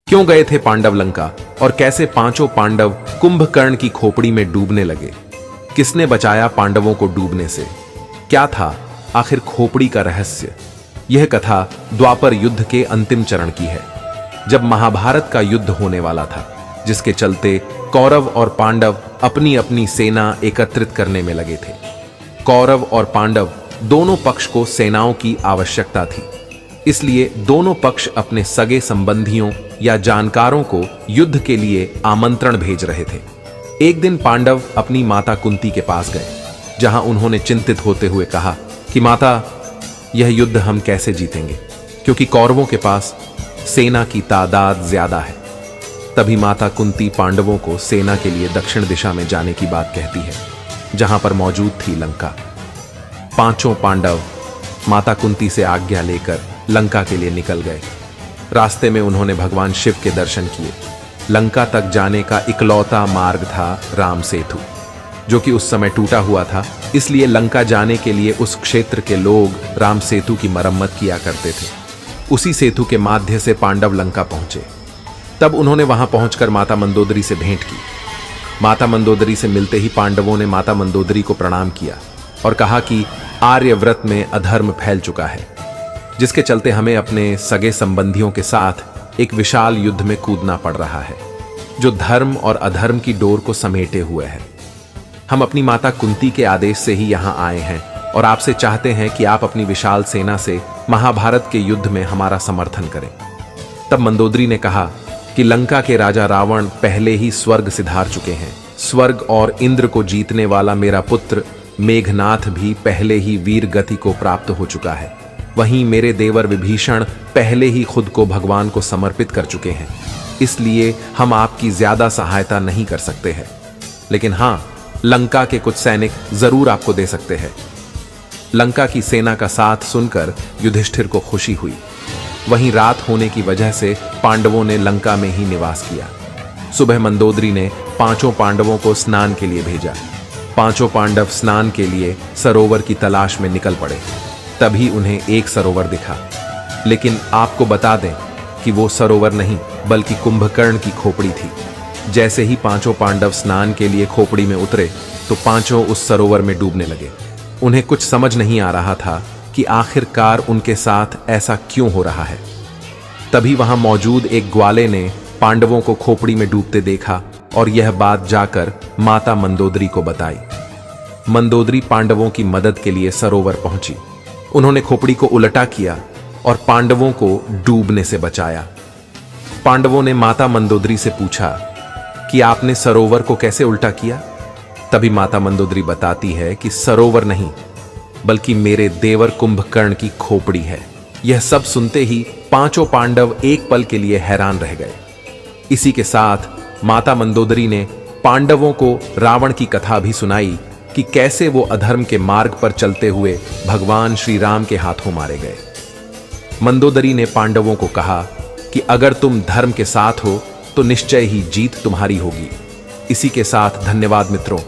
क्यों गए थे पांडव लंका और कैसे पांचों पांडव कुंभकर्ण की खोपड़ी में डूबने लगे? किसने बचाया पांडवों को डूबने से? क्या था आखिर खोपड़ी का रहस्य? यह कथा द्वापर युद्ध के अंतिम चरण की है, जब महाभारत का युद्ध होने वाला था, जिसके चलते कौरव और पांडव अपनी अपनी सेना एकत्रित करने में लगे थे। कौरव और पांडव दोनों पक्ष को सेनाओं की आवश्यकता थी, इसलिए दोनों पक्ष अपने सगे संबंधियों या जानकारों को युद्ध के लिए आमंत्रण भेज रहे थे। एक दिन पांडव अपनी माता कुंती के पास गए, जहां उन्होंने चिंतित होते हुए कहा कि माता, यह युद्ध हम कैसे जीतेंगे, क्योंकि कौरवों के पास सेना की तादाद ज्यादा है। तभी माता कुंती पांडवों को सेना के लिए दक्षिण दिशा में जाने की बात कहती है, जहां पर मौजूद थी लंका। पांचों पांडव माता कुंती से आज्ञा लेकर लंका के लिए निकल गए। रास्ते में उन्होंने भगवान शिव के दर्शन किए। लंका तक जाने का इकलौता मार्ग था राम सेतु, जो कि उस समय टूटा हुआ था, इसलिए लंका जाने के लिए उस क्षेत्र के लोग राम सेतु की मरम्मत किया करते थे। उसी सेतु के माध्यम से पांडव लंका पहुंचे। तब उन्होंने वहां पहुंचकर माता मंदोदरी से भेंट की। माता मंदोदरी से मिलते ही पांडवों ने माता मंदोदरी को प्रणाम किया और कहा कि आर्यव्रत में अधर्म फैल चुका है, जिसके चलते हमें अपने सगे संबंधियों के साथ एक विशाल युद्ध में कूदना पड़ रहा है, जो धर्म और अधर्म की डोर को समेटे हुए है। हम अपनी माता कुंती के आदेश से ही यहां आए हैं और आपसे चाहते हैं कि आप अपनी विशाल सेना से महाभारत के युद्ध में हमारा समर्थन करें। तब मंदोदरी ने कहा कि लंका के राजा रावण पहले ही स्वर्ग सिधार चुके हैं। स्वर्ग और इंद्र को जीतने वाला मेरा पुत्र मेघनाथ भी पहले ही वीर गति को प्राप्त हो चुका है। वहीं मेरे देवर विभीषण पहले ही खुद को भगवान को समर्पित कर चुके हैं, इसलिए हम आपकी ज्यादा सहायता नहीं कर सकते हैं। लेकिन हां, लंका के कुछ सैनिक जरूर आपको दे सकते हैं। लंका की सेना का साथ सुनकर युधिष्ठिर को खुशी हुई। वहीं रात होने की वजह से पांडवों ने लंका में ही निवास किया। सुबह मंदोदरी ने पांचों पांडवों को स्नान के लिए भेजा। पांचों पांडव स्नान के लिए सरोवर की तलाश में निकल पड़े। तभी उन्हें एक सरोवर दिखा, लेकिन आपको बता दें कि वो सरोवर नहीं बल्कि कुंभकर्ण की खोपड़ी थी। जैसे ही पांचों पांडव स्नान के लिए खोपड़ी में उतरे तो पांचों उस सरोवर में डूबने लगे। उन्हें कुछ समझ नहीं आ रहा था कि आखिरकार उनके साथ ऐसा क्यों हो रहा है। तभी वहां मौजूद एक ग्वाले ने पांडवों को खोपड़ी में डूबते देखा और यह बात जाकर माता मंदोदरी को बताई। मंदोदरी पांडवों की मदद के लिए सरोवर पहुंची। उन्होंने खोपड़ी को उल्टा किया और पांडवों को डूबने से बचाया। पांडवों ने माता मंदोदरी से पूछा कि आपने सरोवर को कैसे उल्टा किया? तभी माता मंदोदरी बताती है कि सरोवर नहीं बल्कि मेरे देवर कुंभकर्ण की खोपड़ी है। यह सब सुनते ही पांचों पांडव एक पल के लिए हैरान रह गए। इसी के साथ माता मंदोदरी ने पांडवों को रावण की कथा भी सुनाई कि कैसे वो अधर्म के मार्ग पर चलते हुए भगवान श्री राम के हाथों मारे गए। मंदोदरी ने पांडवों को कहा कि अगर तुम धर्म के साथ हो तो निश्चय ही जीत तुम्हारी होगी। इसी के साथ धन्यवाद मित्रों।